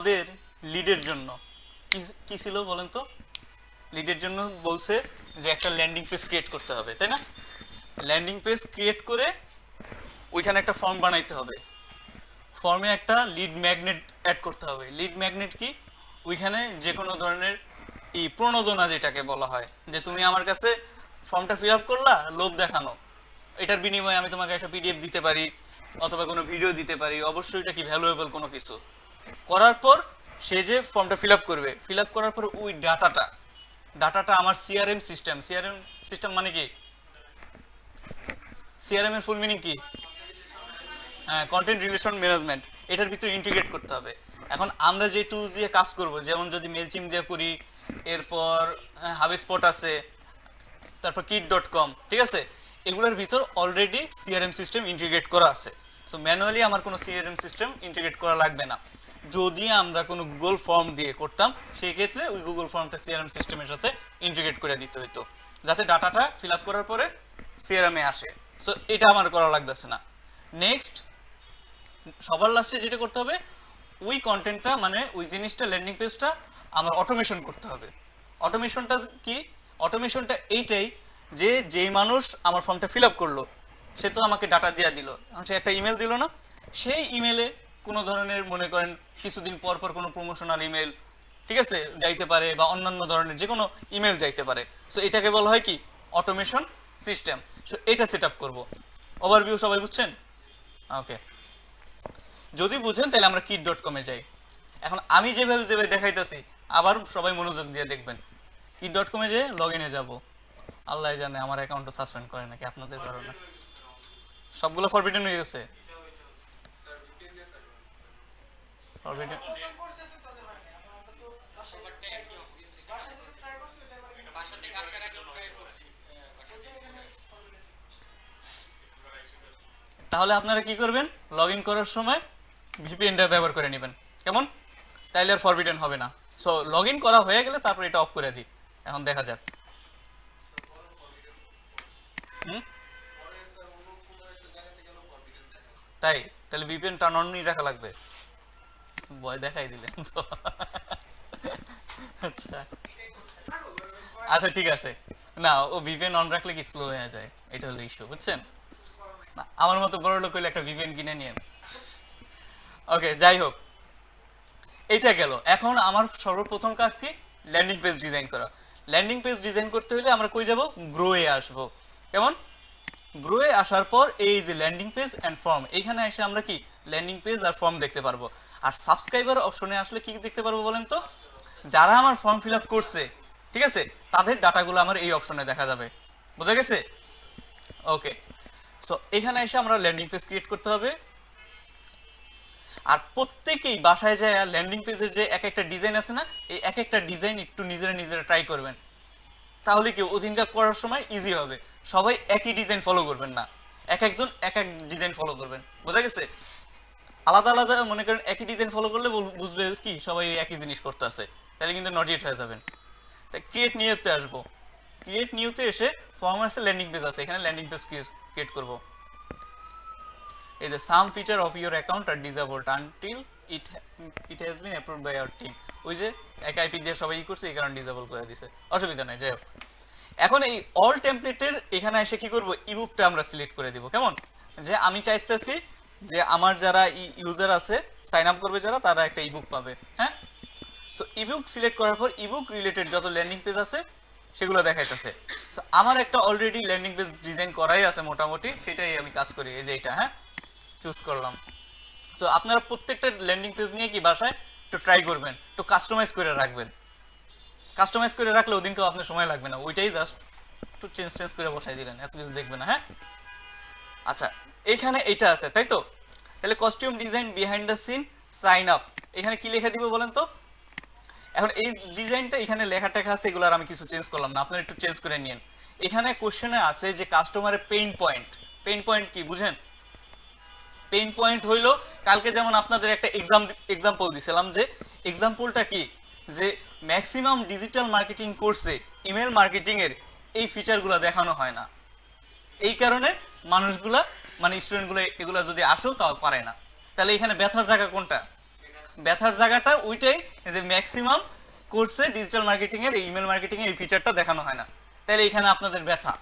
আমাদের লিডের জন্য কি ছিল বলেন তো? লিডের জন্য বলছে যে একটা ল্যান্ডিং পেজ ক্রিয়েট করতে হবে, তাই না? ল্যান্ডিং পেজ ক্রিয়েট করে ওইখানে একটা ফর্ম বানাইতে হবে। ফর্মে একটা লিড ম্যাগনেট অ্যাড করতে হবে। লিড ম্যাগনেট কি? ওইখানে যে কোনো ধরনের প্রণোদনা যেটাকে বলা হয়, যে তুমি আমার কাছে ফর্মটা ফিল আপ করলা, লোভ দেখানো, এটার বিনিময়ে আমি তোমাকে একটা পিডিএফ দিতে পারি অথবা কোনো ভিডিও দিতে পারি। অবশ্যই এটা কি ভ্যালুয়েবল কোনো কিছু। করার পর সে যে ফর্মটা ফিল আপ করবে, ফিল আপ করার পর ওই ডাটাটা আমার সিআরএম সিস্টেম মানে কি? সিআরএম এর ফুল মিনিং কি? হ্যাঁ, কন্টেন্ট রিলেশন ম্যানেজমেন্ট। এটার ভিতরে ইন্টিগ্রেট করতে হবে। এখন আমরা যে টুলস দিয়ে কাজ করব, যেমন যদি মেলচিম দিয়ে করি, এরপর হাবিস্পট আছে, তারপর কিট.com, ঠিক আছে, এগুলোর ভিতর অলরেডি সিআরএম সিস্টেম ইন্টিগ্রেট করা আছে। সো ম্যানুয়ালি আমার কোনো সিআরএম সিস্টেম ইন্টিগ্রেট করা লাগবে না। যদি আমরা কোনো গুগল ফর্ম দিয়ে করতাম, সেই ক্ষেত্রে ওই গুগল ফর্মটা সিআরএম সিস্টেমের সাথে ইন্টিগ্রেট করে দিতে হতো, যাতে ডাটাটা ফিল আপ করার পরে সিআরএমে আসে। সো এটা আমার করা লাগতেছে না। নেক্সট, সবার লাস্টে যেটা করতে হবে, ওই কন্টেন্টটা মানে ওই জিনিসটা, ল্যান্ডিং পেজটা আমার অটোমেশন করতে হবে। অটোমেশনটা কি? অটোমেশনটা এইটাই যে যেই মানুষ আমার ফর্মটা ফিল আপ করলো, সে তো আমাকে ডাটা দিয়ে দিল, সে একটা ইমেল দিল না? সেই ইমেলে কোনো ধরনের, মনে করেন কিছুদিন পর পর কোনো প্রমোশনাল ইমেল, ঠিক আছে, যাইতে পারে, বা অন্যান্য ধরনের যে কোনো ইমেল যাইতে পারে। সো এটাকে বলা হয় কি? Automation system. সো এটা সেট আপ করবো। ওভারভিউ সবাই বুঝছেন? ওকে, যদি বুঝেন তাহলে আমরা কিট.com-এ যাই। এখন আমি যেভাবে দেখাইতেছি, আবার সবাই মনোযোগ দিয়ে দেখবেন। কিট.com-এ যে লগ ইনে যাবো, আল্লাহ জানে আমার অ্যাকাউন্টটা সাসপেন্ড করে নাকি আপনাদের কারণে। সবগুলো ফরবিডেন হয়ে গেছে। ফরবিডেন তাহলে আপনারা কি করবেন? লগ ইন করার সময় ভিপিএনটা ব্যবহার করে নেবেন, কেমন? তাইলে আর ফরবিডেন হবে না। সো লগ ইন করা হয়ে গেলে তারপর এটা অফ করে দিই। এখন দেখা যাক। হুম, তাই? তাহলে ভিপিএন টার্ন অনই রাখা লাগবে। ভয় দেখাই দিলেন তো। আচ্ছা আচ্ছা, ঠিক আছে। না, ও ভিপিএন অন রাখলে কি স্লো হয়ে যায়, এটা হলো ইস্যু, বুঝছেন? না, আমার মতো বড় লোক হইলে একটা ভিপিএন কিনে নিয়েন। ওকে, যাই হোক, এইটা গেল। এখন আমার সর্বপ্রথম কাজ কি? ল্যান্ডিং পেজ ডিজাইন করা। ল্যান্ডিং পেজ ডিজাইন করতে হলে আমরা কই যাব? গ্রোয়ে আসবো। কেমন? গ্রোয়ে আসার পর এই যে ল্যান্ডিং পেজ অ্যান্ড ফর্ম, এইখানে এসে আমরা কি ল্যান্ডিং পেজ আর ফর্ম দেখতে পারবো। আর সাবস্ক্রাইবার অপশনে আসলে কি দেখতে পারবো বলেন তো? যারা আমার ফর্ম ফিল আপ করছে, ঠিক আছে, তাদের ডাটাগুলো আমার এই অপশনে দেখা যাবে। বোঝা গেছে? ওকে, সো এখানে এসে আমরা ল্যান্ডিং পেজ ক্রিয়েট করতে হবে। আর প্রত্যেকেই বাসায় যায় ল্যান্ডিং পেজের যে এক একটা ডিজাইন আছে না, এই এক একটা ডিজাইন একটু নিজেরা ট্রাই করবেন। তাহলে কি ওদিনকার করার সময় ইজি হবে। সবাই একই ডিজাইন ফলো করবেন না, একজন এক এক ডিজাইন ফলো করবেন। বোঝা গেছে? আলাদা আলাদা মনে করেন একই ডিজাইন ফলো করলে বুঝবে কি সবাই একই জিনিস করতে আছে, তাহলে কিন্তু নটিয়েট হয়ে যাবেন। তাই ক্রিয়েট নিউতে আসবো। ক্রিয়েট নিউতে এসে ফর্ম আছে, ল্যান্ডিং পেজ আছে, এখানে ল্যান্ডিং পেজ ক্রিয়েট করবো। এই যে some feature of your account are disabled until it has been approved by our team. ওই যে এক আইপি দিয়ে সবাই করছে, এই কারণে ডিসেবল করে দিছে, অসুবিধা নাই। যাই হোক, এখন এই অল টেমপ্লেটের এখানে এসে কি করব? ইবুকটা আমরা সিলেক্ট করে দিব। কেমন? যে আমি চাইতেছি যে আমার যারা ইউজার আছে, সাইন আপ করবে যারা, তারা একটা ইবুক পাবে। হ্যাঁ, সো ইবুক সিলেক্ট করার পর ইবুক রিলেটেড যত ল্যান্ডিং পেজ আছে সেগুলো দেখাইতেছে। সো আমার একটা অলরেডি ল্যান্ডিং পেজ ডিজাইন করাই আছে মোটামুটি, সেটাই আমি কাজ করি। এই যে এটা, হ্যাঁ, চুজ করলাম। সো আপনারা প্রত্যেকটা ল্যান্ডিং পেজ নিয়ে কি বাসায় একটু ট্রাই করবেন, একটু কাস্টমাইজ করে রাখবেন। কাস্টমাইজ করে রাখলে ওদিনকেও আপনার সময় লাগবে না, ওইটাই জাস্ট একটু চেঞ্জ করে বসাই দিলেন, এত কিছু দেখবে না। হ্যাঁ, আচ্ছা, এইখানে এইটা আছে, তাই তো? তাহলে costume design behind the scene sign up, এখানে কি লেখা দিব বলেন তো? এখন এই ডিজাইনটা এখানে লেখা টেখা আছে, এগুলো আর আমি কিছু চেঞ্জ করলাম না, আপনারা একটু চেঞ্জ করে নিন। এখানে কোশ্চেনে আছে যে কাস্টমারের পেইন পয়েন্ট। পেইন পয়েন্ট কি বুঝেন? পেইন পয়েন্ট হইলো, কালকে যেমন আপনাদের একটা এক্সাম্পল দিছিলাম, যে এক্সাম্পলটা কি, যে ম্যাক্সিমাম ডিজিটাল মার্কেটিং কোর্সে ইমেল মার্কেটিং এর এই ফিচারগুলো দেখানো হয় না। এই কারণে মানুষগুলা, মানে স্টুডেন্টগুলো এগুলো যদি আসেও তাও পারে না। তাহলে এখানে ব্যথার জায়গা কোনটা? ব্যথার জায়গাটা ওইটাই যে ম্যাক্সিমাম কোর্সে ডিজিটাল মার্কেটিং এর ইমেল মার্কেটিং এর এই ফিচারটা দেখানো হয় না, তাহলে এখানে আপনাদের ব্যথা,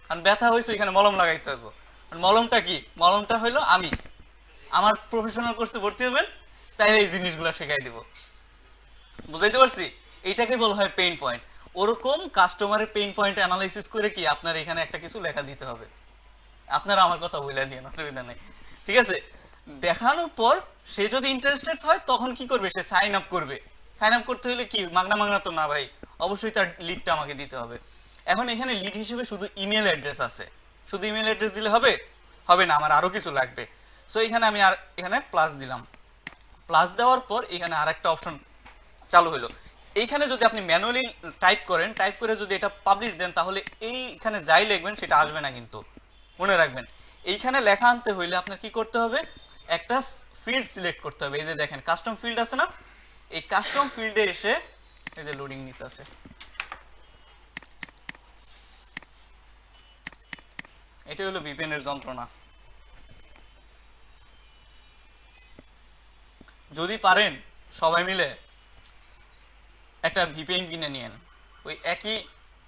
কারণ ব্যথা হয়েছে এখানে মলম লাগাইতে হবে। মলমটা কি? মলমটা হলো আমি আমার প্রফেশনাল কোর্সে ভর্তি হবেন, তাই এই জিনিসগুলো শেখাই দিব। বুঝাইতে পারছি? এইটাকে বলা হয় পেইন পয়েন্ট। ওরকম কাস্টমারের পেইন পয়েন্ট অ্যানালাইসিস করে কি আপনার এখানে একটা কিছু লেখা দিতে হবে। আপনারা আমার কথা বলে দিয়ে অসুবিধা নেই, ঠিক আছে? দেখানোর পর সে যদি ইন্টারেস্টেড হয় তখন কি করবে? সে সাইন আপ করবে। সাইন আপ করতে হলে কি মাগনা মাগনা তো না ভাই, অবশ্যই তার লিডটা আমাকে দিতে হবে। এখন এখানে লিড হিসেবে শুধু ইমেল অ্যাড্রেস আছে, শুধু ইমেল অ্যাড্রেস দিলে হবে? হবে না, আমার আরও কিছু লাগবে। সো এখানে আমি আর এখানে প্লাস দিলাম। প্লাস দেওয়ার পর এখানে আর একটা অপশন চালু হলো। এইখানে যদি আপনি ম্যানুয়ালি টাইপ করেন, টাইপ করে যদি এটা পাবলিশ দেন, তাহলে এইখানে যাই লিখবেন সেটা আসবে না, কিন্তু মনে রাখবেন এইখানে লেখা আনতে হইলে আপনার কি করতে হবে? একটা ফিল্ড সিলেক্ট করতে হবে। এই যে দেখেন কাস্টম ফিল্ড আছে না, এই কাস্টম ফিল্ডে এসে এই যে লোডিং নিতে আছে, এটা হলো ভিপিএন এর যন্ত্রণা। যদি পারেন সবাই মিলে একটা ভিপিএন কিনে নিয়েন, ওই একই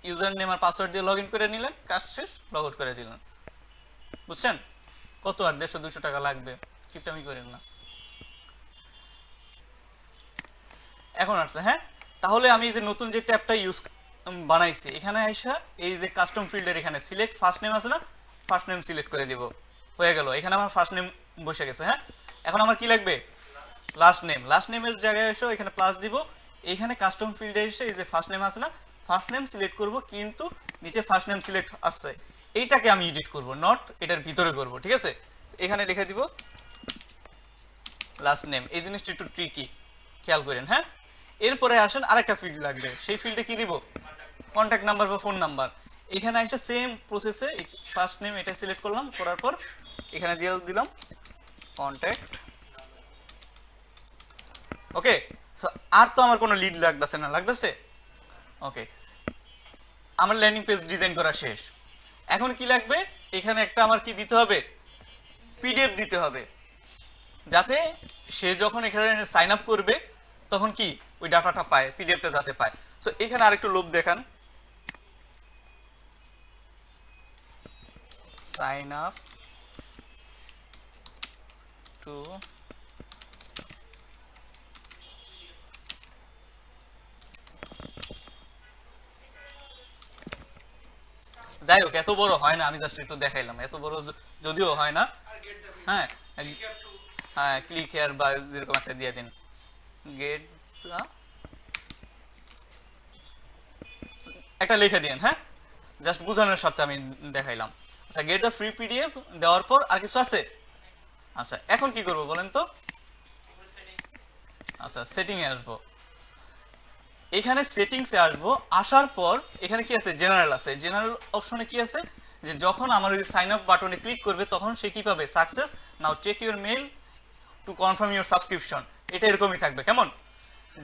ইউজার নেম আর পাসওয়ার্ড দিয়ে লগ ইন করে নিলেন, কাজ শেষ, লগ আউট করে দিলেন। বুঝছেন? কত আর 150-200 টাকা লাগবে, কিপটামি করেন না। এখন আসছে, হ্যাঁ, তাহলে আমি যে নতুন যে ট্যাবটা বানাইছি, এখানে আইসা এই যে কাস্টম ফিল্ডের এখানে সিলেক্ট ফার্স্ট নেম আছে না, ফার্স্ট নেম সিলেক্ট করে দিব, হয়ে গেল। এখানে আমার ফার্স্ট নেম বসে গেছে। হ্যাঁ, এখন আমার কি লাগবে? Last name. লাস্ট নেমের জায়গায় এসে এখানে প্লাস দিব, এইখানে কাস্টম ফিল্ডে এসে এই যে ফার্স্ট নেম আছে না, ফার্স্ট নেম সিলেক্ট করব, কিন্তু নিচে ফার্স্ট নেম সিলেক্ট আসছে, এইটাকে আমি এডিট করব, নট এটার ভিতরে করব, ঠিক আছে? এখানে লিখে দিব লাস্ট নেম। এই জিনিসটা একটু ট্রিকি, খেয়াল করেন। হ্যাঁ, এরপরে আসেন আরেকটা ফিল্ড লাগবে, সেই ফিল্ডে কি দিব? কন্ট্যাক্ট নাম্বার বা ফোন নাম্বার। এখানে এসে সেম প্রসেসে ফার্স্ট নেম এটা সিলেক্ট করলাম, করার পর এখানে দিয়ে দিলাম কন্ট্যাক্ট। ওকে, আর তো আমার কোনো লিড লাগতেছে না, লাগতেছে? ওকে, আমার ল্যান্ডিং পেজ ডিজাইন করা শেষ। এখন কি লাগবে? এখানে একটা আমার কি দিতে হবে? পিডিএফ দিতে হবে, যাতে সে যখন এখানে সাইন আপ করবে তখন কি ওই ডাটাটা পায়, পিডিএফটা যাতে পায়। সো এখানে আরেকটু লোভ দেখান, সাইন আপ টু যাই হোক, এত বড় হয় না, আমি জাস্ট একটু দেখাইলাম, এত বড় যদিও হয় না। হ্যাঁ হ্যাঁ, ক্লিক হেয়ার বা যেরকম একটা দিয়ে দিন, গেট একটা লিখে দিন। হ্যাঁ, জাস্ট বোঝানোর সাথে আমি দেখাইলাম। আচ্ছা, গেট দ্য ফ্রি পিডিএফ দেওয়ার পর আর কিছু আছে? আচ্ছা, এখন কি করবো বলেন তো? আচ্ছা, সেটিং এ আসবো। এখানে সেটিংসে আসবো, আসার পর এখানে কি আছে? জেনারেল আছে। জেনারেল অপশনে কি আছে? যে যখন আমার ওই সাইন আপ বাটনে ক্লিক করবে তখন সে কি পাবে? Success, now check your mail to confirm your subscription. এটা এরকমই থাকবে। কেমন?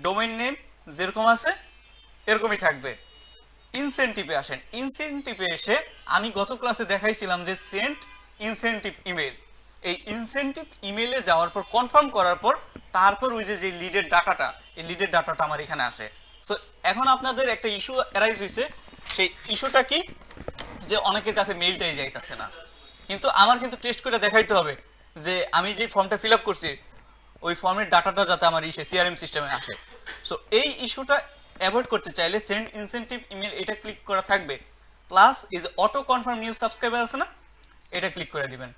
ডোমেইন নেম যেরকম আছে এরকমই থাকবে। ইনসেনটিভে আসেন। ইনসেনটিভে এসে আমি গত ক্লাসে দেখাইছিলাম যে সেন্ট ইনসেনটিভ ইমেল, এই ইনসেনটিভ ইমেলে যাওয়ার পর কনফার্ম করার পর তারপর ওই যে লিডের ডাটাটা, এই লিডের ডাটাটা আমার এখানে আসে। সো এখন আপনাদের একটা ইস্যু অ্যারাইজ হয়েছে, সেই ইস্যুটা কি? যে অনেকের কাছে মেইলটাই যাইতেছে না, কিন্তু আমার কিন্তু টেস্ট করে দেখাইতে হবে যে আমি যে ফর্মটা ফিল আপ করছি ওই ফর্মের ডাটাটা যাতে আমার সিআরএম সিস্টেমে আসে। সো এই ইস্যুটা অ্যাভয়েড করতে চাইলে সেন্ড ইনসেনটিভ ইমেল এটা ক্লিক করা থাকবে, প্লাস এই যে অটো কনফার্ম নিউ সাবস্ক্রাইবার আছে না, এটা ক্লিক করে দিবেন।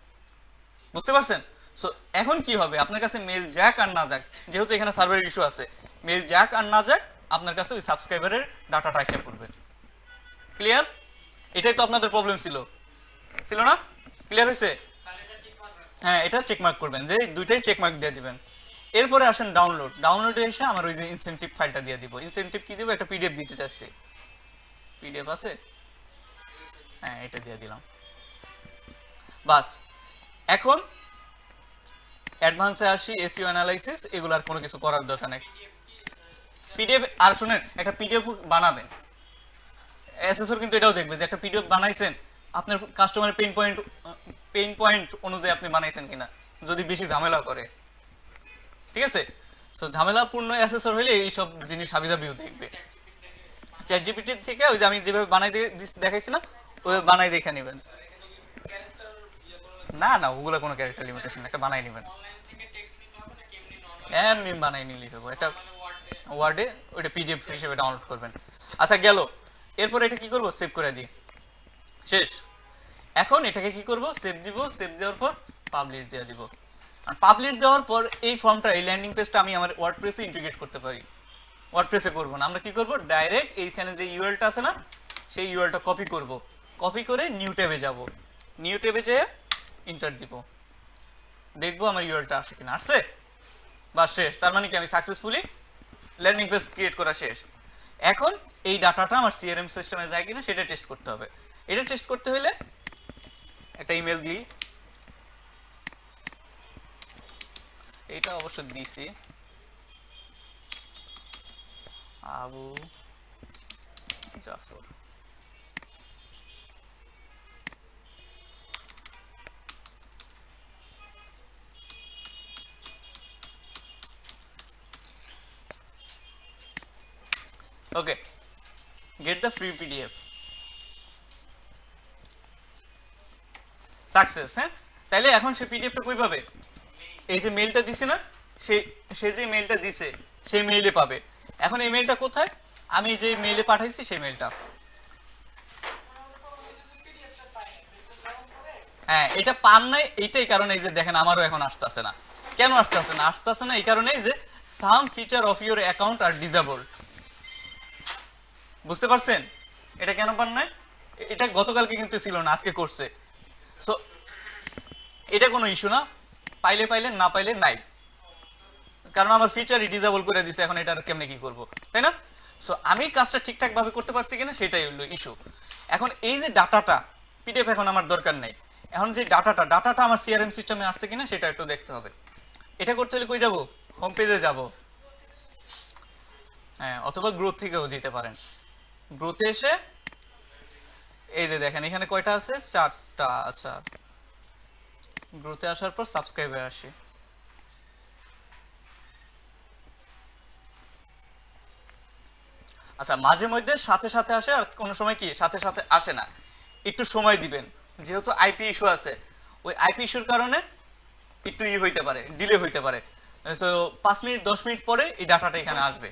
বুঝতে পারছেন? সো এখন কি হবে? আপনার কাছে মেল যাক আর না যাক, যেহেতু এখানে সার্ভারের ইস্যু আছে, মেল যাক আর না যাক আপনার কাছে ওই সাবস্ক্রাইবারের ডাটাটা অ্যাকসেপ্ট করবে। ক্লিয়ার? এটাই তো আপনাদের প্রবলেম ছিল, ছিল না? ক্লিয়ার হয়েছে? হ্যাঁ, এটা চেকমার্ক করবেন, যে দুইটাই চেকমার্ক দিয়ে দিবেন। এরপরে আসেন ডাউনলোড। ডাউনলোডে এসে আমার ওই যে ইনসেনটিভ ফাইলটা দিয়ে দিব। ইনসেনটিভ কি দিব? একটা পিডিএফ দিতে চাচ্ছি। পিডিএফ আছে? হ্যাঁ, এটা দিয়ে দিলাম। বাস, এখন অ্যাডভান্সে আসি, এসইও অ্যানালাইসিস, এগুলো আর কোনো কিছু করার দরকার নেই। পিডিএফ, আর শুনেন, একটা পিডিএফ বানাবেন, এসএসওর কিন্তু এটাও দেখবে যে একটা পিডিএফ বানাইছেন আপনার কাস্টমারের পেইন পয়েন্ট অনুযায়ী আপনি বানাইছেন কিনা, যদি বেশি ঝামেলা করে। ঠিক আছে? সো ঝামেলাপূর্ণ অ্যাসেসর হলে এই সব জিনিস হাবিজাবিও দেখবে। চ্যাট জিপিটি থেকে ওই যে আমি যেভাবে বানাই দেখাইছিলাম ওইভাবে বানাই দেখে নেবেন। না না, ওগুলো কোনো ক্যারেক্টার লিমিটেশন, একটা বানাই নেবেন, এমনি বানাই নিয়ে লিখবো এটা ওয়ার্ডে, ওইটা পিডিএফ হিসেবে ডাউনলোড করবেন। আচ্ছা গেল, এরপর এটা কি করব, সেভ করে দিই, শেষ। এখন এটাকে কি করব, সেভ দিব, সেভ দেওয়ার পর পাবলিশ দিয়ে দিব। আর পাবলিশ দেওয়ার পর এই ফর্মটা, এই ল্যান্ডিং পেজটা আমি আমার ওয়ার্ডপ্রেসে ইন্টিগ্রেট করতে পারি। ওয়ার্ডপ্রেসে করব না, আমরা কি করব, ডাইরেক্ট এইখানে যে ইউআরএলটা আছে না, সেই ইউআরএলটা কপি করব, কপি করে নিউ ট্যাবে যাব, নিউ ট্যাবে যেয়ে ইন্টার দিব, দেখবো আমার ইউআরএলটা আসে কিনা, আসছে, বা শেষ। তার মানে কি আমি সাকসেসফুলি ল্যান্ডিং পেজ ক্রিয়েট করা শেষ। এখন এই ডাটাটা আমার সিআরএম সিস্টেমে যায় কিনা সেটা টেস্ট করতে হবে। এটা টেস্ট করতে হলে একটা ইমেল দিই, এইটা অবশ্য দিছি, Abu Jafar. Okay, get the free PDF, success. হ্যাঁ, তাইলে এখন সে পিডিএফটা কই পাবে, এই যে মেইলটা দিছে না, সে যে মেইলটা দিছে সেই মেইলে পাবে। এখন এই মেইলটা কোথায়, আমি যে মেইলে পাঠাইছি সেই মেইলটা, হ্যাঁ এটা পান নাই, এইটাই কারণে এই যে দেখেন আমারও এখন আসতেছে না। কেন আসতেছে না, আসতেছে না এই কারণেই যে some feature of your account are disable. বুঝতে পারছেন এটা কেন পান নাই, এটা গতকালকে কিন্তু ছিল না, আজকে করছে। সো এটা কোনো ইস্যু না, পাইলে পাইলে, না পাইলে নাই, কারণ আমার ফিচারই ডিসেবল করে দিছে। এখন এটা কেমনে কি করব, তাই না? সো আমি কাজটা ঠিকঠাক ভাবে করতে পারছি কিনা সেটাই হলো ইস্যু। এখন এই যে ডাটাটা, পিডিএফ এখন আমার দরকার নেই, এখন যে ডাটাটা আমার সিআরএম সিস্টেমে আসছে কিনা সেটা একটু দেখতে হবে। এটা করতে হলে কই যাব, হোম পেজে যাব, হ্যাঁ, অথবা গ্রোথ থেকেও দিতে পারেন। গ্রোথে এসে এই যে দেখেন এখানে কয়টা আছে, 4টা। আচ্ছা, গ্রোথে আসার পর সাবস্ক্রাইবে আসি, আচ্ছা মাঝে মধ্যে সাথে সাথে আসে আর কোনো সময় কি সাথে সাথে আসে না, একটু সময় দিবেন, যেহেতু আইপি ইস্যু আছে, ওই আইপি ইস্যুর কারণে একটু হইতে পারে, ডিলে হইতে পারে। সো 5 মিনিট 10 মিনিট পরে এই ডাটাটা এখানে আসবে,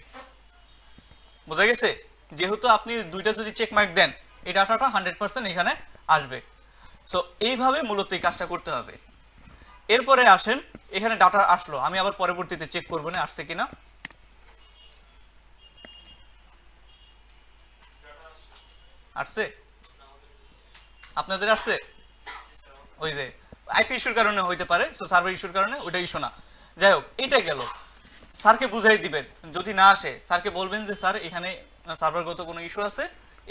বোঝা গেছে? যেহেতু আপনি দুইটা যদি চেক মার্ক দেন এই ডাটাটা 100% এখানে আসবে। সো এইভাবে মূলত এই কাজটা করতে হবে। এরপরে আসেন, এখানে ডাটা আসলো, আমি আবার পরবর্তীতে চেক করবো না আসছে কিনা। আসছে, আপনাদের আসছে, ওই যে আইপি ইস্যুর কারণে হইতে পারে, সো সার্ভার ইস্যুর কারণে, ওইটা ইস্যু না। যাই হোক, এটা গেল, স্যারকে বুঝাই দিবেন, যদি না আসে স্যারকে বলবেন যে স্যার এখানে সার্ভারগত কোনো ইস্যু আছে,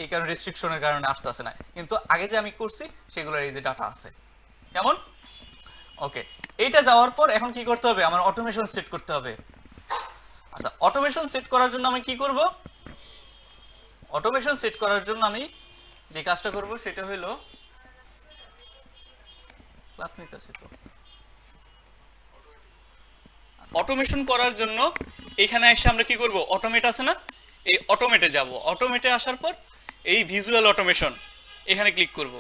এই কারণে রেস্ট্রিকশনের কারণে আসতেছে না, কিন্তু আগে যে আমি করছি সেগুলোর এই যে ডাটা আছে, কেমন? ওকে, এইটা যাওয়ার পর এখন কি করতে হবে, আমার অটোমেশন সেট করতে হবে। আচ্ছা, অটোমেশন সেট করার জন্য আমি কি করব, অটোমেশন সেট করার জন্য আমি যে কাজটা করব সেটা হলো, ক্লাস নিতেছি তো, অটোমেশন করার জন্য এখানে এসে আমরা কি করব, অটোমেট আছে না, এই অটোমেটে যাব, অটোমেটে আসার পর এই ভিজুয়াল অটোমেশন এখানে ক্লিক করব।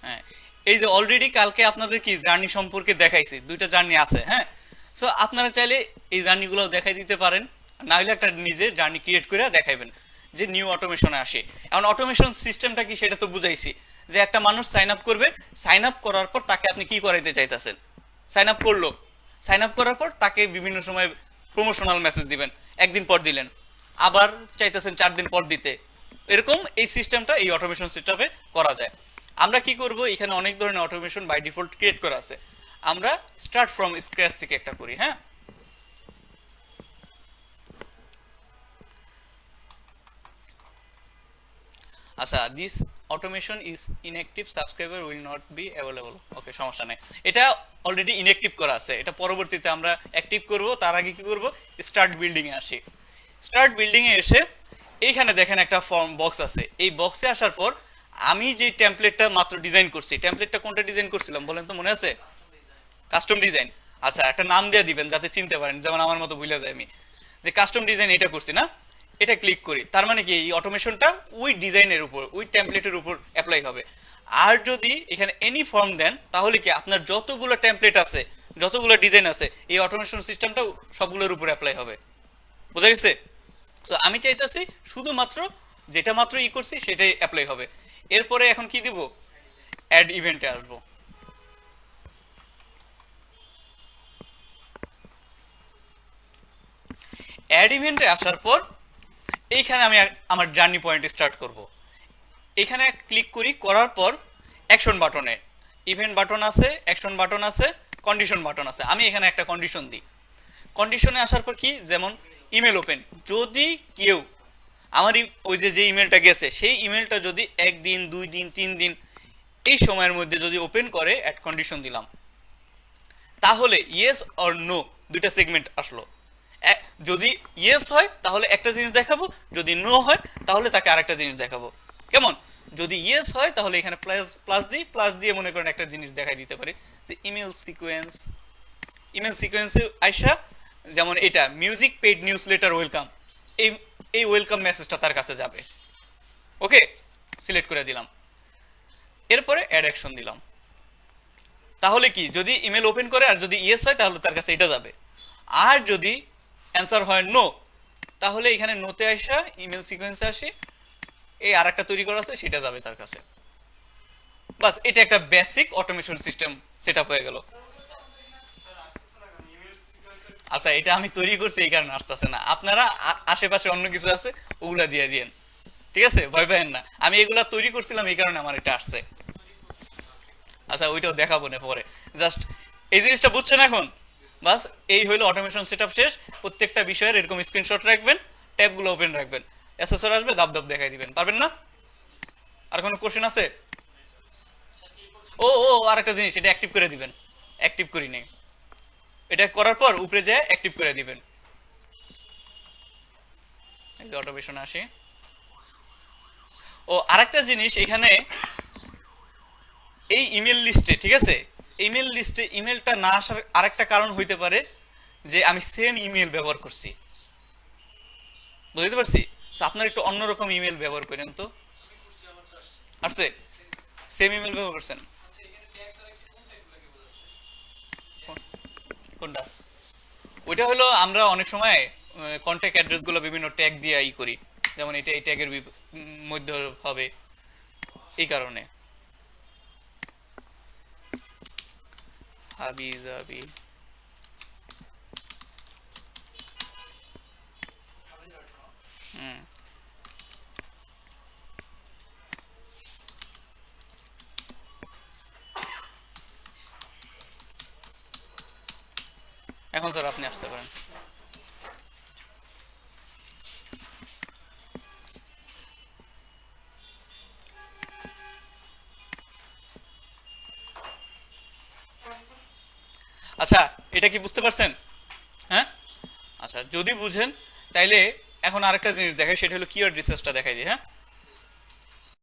হ্যাঁ, এই যে অলরেডি কালকে আপনাদের কি জার্নি সম্পর্কে দেখাইছি, দুইটা জার্নি আছে। হ্যাঁ, সো আপনারা চাইলে এই জার্নিগুলো দেখাই দিতে পারেন, না হলে একটা নিজে জার্নি ক্রিয়েট করে দেখাইবেন যে নিউ অটোমেশনে আসে। এখন অটোমেশন সিস্টেমটা কি সেটা তো বুঝাইছি, যে একটা মানুষ সাইন আপ করবে, সাইন আপ করার পর তাকে আপনি কি করাইতে চাইতেছেন, সাইন আপ করলো, সাইন আপ করার পর তাকে বিভিন্ন সময় প্রমোশনাল মেসেজ দিবেন, একদিন পর দিলেন, আবার চাইতেছেন 4 দিন পর দিতে, এরকম এই সিস্টেমটা এই অটোমেশন সিস্টেমে করা যায়। আমরা কি করব, এখানে অনেক ধরনের অটোমেশন বাই ডিফল্ট ক্রিয়েট করা আছে, আমরা স্টার্ট ফ্রম স্ক্র্যাচ থেকে একটা করি। হ্যাঁ, আচ্ছা, this automation is inactive, subscriber will not be available. Okay, সমস্যা নেই, এটা অলরেডি ইনঅ্যাক্টিভ করা আছে, এটা পরবর্তীতে আমরা অ্যাক্টিভ করব। তার আগে কি করব, স্টার্ট বিল্ডিং এ আসি। স্টার্ট বিল্ডিং এ এসে এইখানে দেখেন একটা ফর্ম বক্স আছে, এই বক্সে আসার পর আমি যে টেমপ্লেটটা মাত্র ডিজাইন করছি, টেমপ্লেটটা কোনটা ডিজাইন করছিলাম বলেন তো, মনে আছে? Custom design. আচ্ছা, একটা নাম দিয়ে দিবেন যাতে চিনতে পারেন, যেমন আমার মতো ভুলে যায় আমি, যে কাস্টম ডিজাইন এটা করছি না, এটা ক্লিক করি, তার মানে কি এই অটোমেশনটা ওই ডিজাইনের উপর, ওই টেমপ্লেটের উপর অ্যাপ্লাই হবে। আর যদি এখানে এনি ফর্ম দেন, তাহলে কি আপনার যতগুলো টেমপ্লেট আছে, যতগুলো ডিজাইন আছে, এই অটোমেশন সিস্টেমটাও সবগুলোর উপর অ্যাপ্লাই হবে। বুঝা গেছে? তো আমি চাইতেছি শুধুমাত্র যেটা মাত্র করছি সেটাই অ্যাপ্লাই হবে। এরপরে এখন কি দিব, অ্যাড ইভেন্টে আসবো। অ্যাড ইভেন্টে আসার পর এইখানে আমি আমার জার্নি পয়েন্ট স্টার্ট করব। এখানে ক্লিক করি, করার পর অ্যাকশন বাটনে ইভেন্ট বাটন আছে, অ্যাকশন বাটন আছে, কন্ডিশন বাটন আছে। আমি এখানে একটা কন্ডিশন দিই। কন্ডিশনে আসার পর কি, যেমন ইমেল ওপেন, যদি কেউ আমার ওই যে ইমেলটা গেছে সেই ইমেলটা যদি 1 দিন 2 দিন 3 দিন এই সময়ের মধ্যে যদি ওপেন করে, অ্যাড কন্ডিশন দিলাম, তাহলে ইয়েস অর নো দুইটা সেগমেন্ট আসলো। যদি ইয়েস হয় তাহলে একটা জিনিস দেখাবো, যদি নো হয় তাহলে তাকে আরেকটা জিনিস দেখাবো। কেমন? যদি ইয়েস হয় তাহলে এখানে প্লাস প্লাস দিই, প্লাস দিয়ে মনে করেন একটা জিনিস দেখাই দিতে পারি যে ইমেল সিকোয়েন্সে আইসা, যেমন এটা music paid news letter welcome, এই এই ওয়েলকাম মেসেজটা তার কাছে যাবে। ওকে, সিলেক্ট করে দিলাম। এরপরে অ্যাড অ্যাকশন দিলাম। তাহলে কি, যদি ইমেল ওপেন করে আর যদি ইয়েস হয় তাহলে তার কাছে এটা যাবে। আর যদি অ্যান্সার হয় নো, তাহলে এখানে নোতে আসা ইমেল সিকোয়েন্সে আসি, এই আর একটা তৈরি করা আছে সেটা যাবে তার কাছে। বাস, এটা একটা basic automation system set up হয়ে গেল। আচ্ছা, এটা আমি তৈরি করছি এই কারণে আসতেছে না, আপনারা আশেপাশে অন্য কিছু আছে ওগুলা দিয়ে দিয়েন, ঠিক আছে? ভয় পাবেন না, আমি এগুলা তৈরি করছিলাম এই কারণে আমার এটা আসছে। আচ্ছা, ওইটাও দেখাবো না পরে, জাস্ট এই জিনিসটা বুঝছেন এখন? বাস, এই হইলো অটোমেশন সেটআপ শেষ। প্রত্যেকটা বিষয়ের এরকম স্ক্রিনশট রাখবেন, ট্যাবগুলো ওপেন রাখবেন, অ্যাসেসর আসবে দাব দাব দেখাই দিবেন। পারবেন না? আর কোনো কোশ্চেন আছে? ও ও আর একটা জিনিস, এটা অ্যাক্টিভ করে দিবেন। অ্যাক্টিভ করি নেই, এটা করার পর উপরে যায় অ্যাক্টিভ করে দিবেন। এই যে অটোমেশন আসি। ও আরেকটা জিনিস, এখানে এই ইমেল লিস্টে, ঠিক আছে, ইমেল লিস্টে ইমেলটা না আসার আরেকটা কারণ হইতে পারে যে আমি সেম ইমেল ব্যবহার করছি। বুঝতে পারছি? আপনার একটু অন্যরকম ইমেল ব্যবহার করেন তো। আসছে? সেম ইমেল ব্যবহার করছেন কোনটা? ওইটা হলো আমরা অনেক সময় কন্ট্যাক্ট অ্যাড্রেসগুলো বিভিন্ন ট্যাগ দিয়ে করি, যেমন এটা এই ট্যাগের মধ্যে হবে, এই কারণে। হাবি জাবি, এখন স্যার আপনি আসতে পারেন। আচ্ছা, এটা কি বুঝতে পারছেন? হ্যাঁ, আচ্ছা, যদি বুঝেন তাইলে এখন আরেকটা জিনিস দেখাই, সেটা হলো কিওয়ার্ড রিসার্চটা দেখাই দিই। হ্যাঁ,